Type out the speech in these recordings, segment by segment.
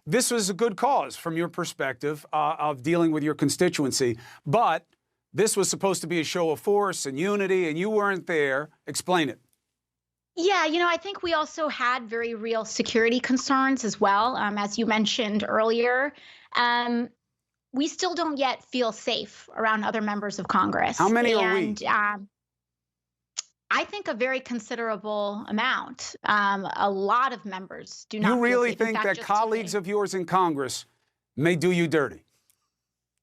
this was a good cause from your perspective of dealing with your constituency, but this was supposed to be a show of force and unity, and you weren't there. Explain it. Yeah, I think we also had very real security concerns as well. As you mentioned earlier, we still don't yet feel safe around other members of How Congress. many are we? And I think a very considerable amount. A lot of members do not You feel really safe. In think fact, that just colleagues today. of yours in Congress may do you dirty?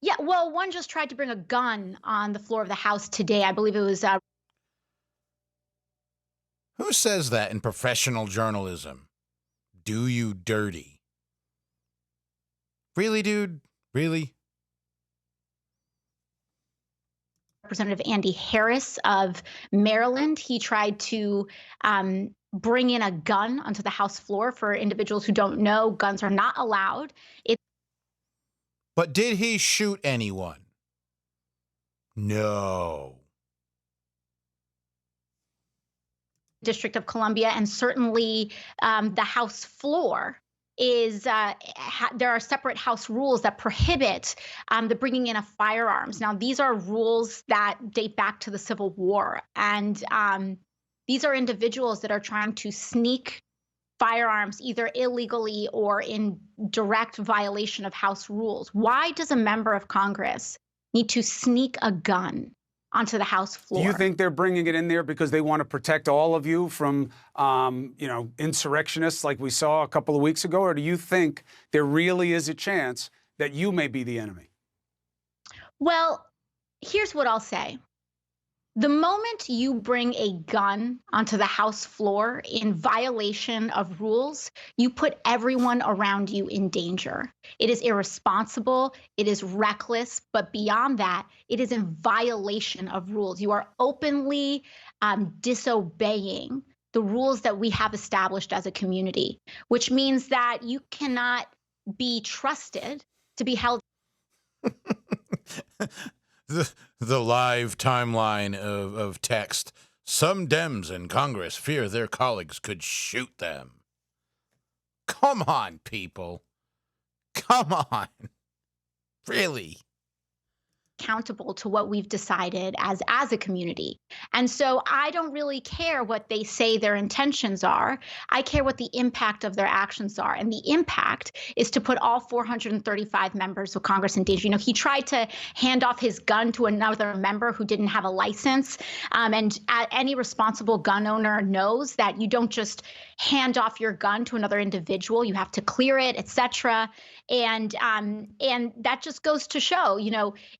Yeah, well, one just tried to bring a gun on the floor of the House today. I believe it was Who says that in professional journalism? Do you dirty? Really, dude? Really? Representative Andy Harris of Maryland. He tried to bring in a gun onto the House floor. For individuals who don't know, guns are not allowed. But did he shoot anyone? No. District of Columbia, and certainly the House floor is there are separate House rules that prohibit the bringing in of firearms. Now, these are rules that date back to the Civil War, and these are individuals that are trying to sneak firearms either illegally or in direct violation of House rules. Why does a member of Congress need to sneak a gun onto the House floor? Do you think they're bringing it in there because they want to protect all of you from, insurrectionists like we saw a couple of weeks ago? Or do you think there really is a chance that you may be the enemy? Well, here's what I'll say. The moment you bring a gun onto the House floor in violation of rules, you put everyone around you in danger. It is irresponsible, it is reckless, but beyond that, it is in violation of rules. You are openly disobeying the rules that we have established as a community, which means that you cannot be trusted to be held. The live timeline of text. Some Dems in Congress fear their colleagues could shoot them. Come on, people. Come on. Really? Accountable to what we've decided as a community. And so I don't really care what they say their intentions are. I care what the impact of their actions are. And the impact is to put all 435 members of Congress in danger. He tried to hand off his gun to another member who didn't have a license. And any responsible gun owner knows that you don't just hand off your gun to another individual. You have to clear it, etc. And that just goes to show,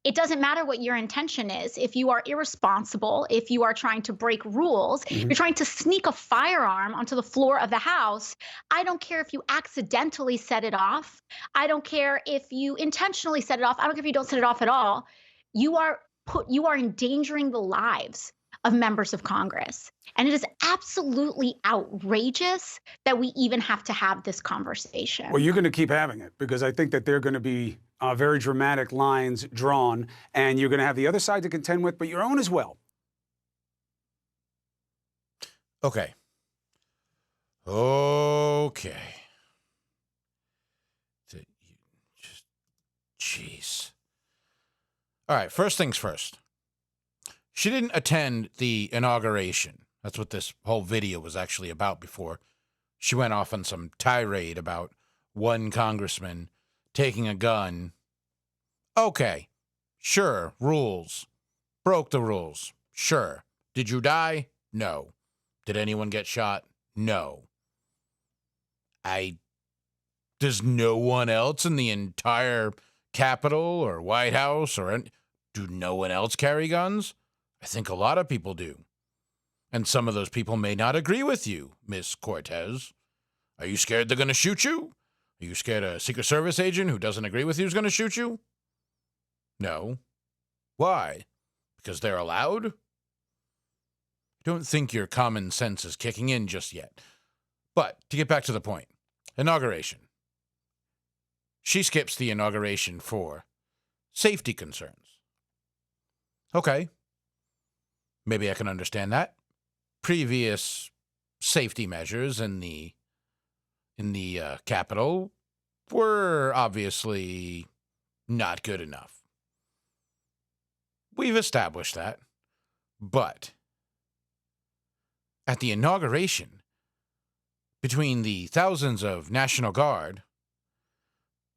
it doesn't matter what your intention is. If you are irresponsible, if you are trying to break rules, you're trying to sneak a firearm onto the floor of the House. I don't care if you accidentally set it off. I don't care if you intentionally set it off. I don't care if you don't set it off at all. You are endangering the lives of members of Congress. And it is absolutely outrageous that we even have to have this conversation. Well, you're going to keep having it because I think that there are going to be very dramatic lines drawn, and you're going to have the other side to contend with, but your own as well. Okay. Jeez. All right, first things first. She didn't attend the inauguration. That's what this whole video was actually about before. She went off on some tirade about one congressman taking a gun. Okay, sure, rules. Broke the rules. Sure. Did you die? No. Did anyone get shot? No. Does no one else in the entire Capitol or White House do no one else carry guns? I think a lot of people do. And some of those people may not agree with you, Miss Cortez. Are you scared they're going to shoot you? Are you scared a Secret Service agent who doesn't agree with you is going to shoot you? No. Why? Because they're allowed? I don't think your common sense is kicking in just yet. But to get back to the point, inauguration. She skips the inauguration for safety concerns. Okay. Maybe I can understand that. Previous safety measures in the Capitol were obviously not good enough. We've established that. But at the inauguration, between the thousands of National Guard,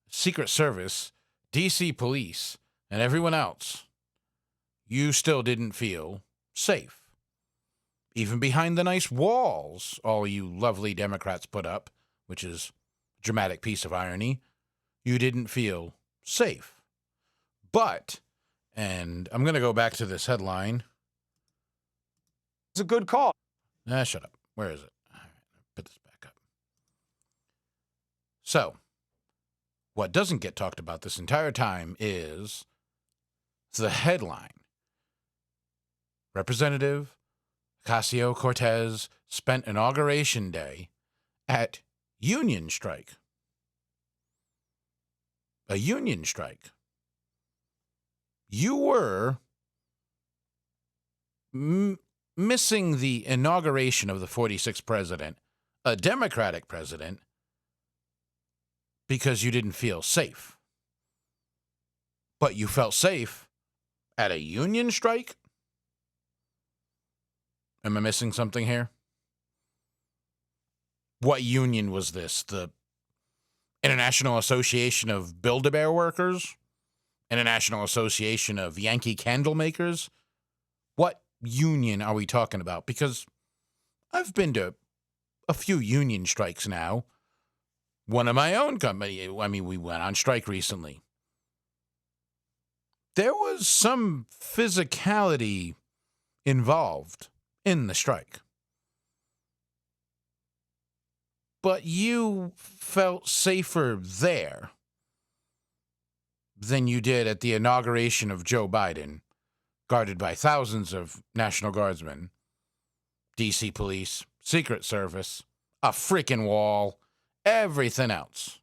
Secret Service, DC Police, and everyone else, you still didn't feel safe. Even behind the nice walls all you lovely Democrats put up, which is a dramatic piece of irony, you didn't feel safe. But, and I'm going to go back to this headline. It's a good call. Shut up. Where is it? All right, put this back up. So, what doesn't get talked about this entire time is the headline. Representative Ocasio-Cortez spent Inauguration Day at union strike. A union strike. You were missing the inauguration of the 46th president, a Democratic president, because you didn't feel safe. But you felt safe at a union strike? Am I missing something here? What union was this? The International Association of Build-A-Bear Workers? International Association of Yankee Candle Makers? What union are we talking about? Because I've been to a few union strikes now. One of my own company, we went on strike recently. There was some physicality involved in the strike. But you felt safer there than you did at the inauguration of Joe Biden, guarded by thousands of National Guardsmen, DC Police, Secret Service, a freaking wall, everything else.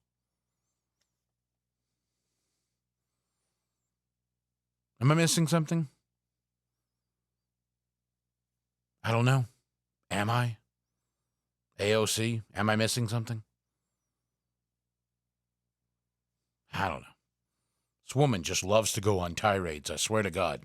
Am I missing something? I don't know. Am I? AOC, am I missing something? I don't know. This woman just loves to go on tirades, I swear to God.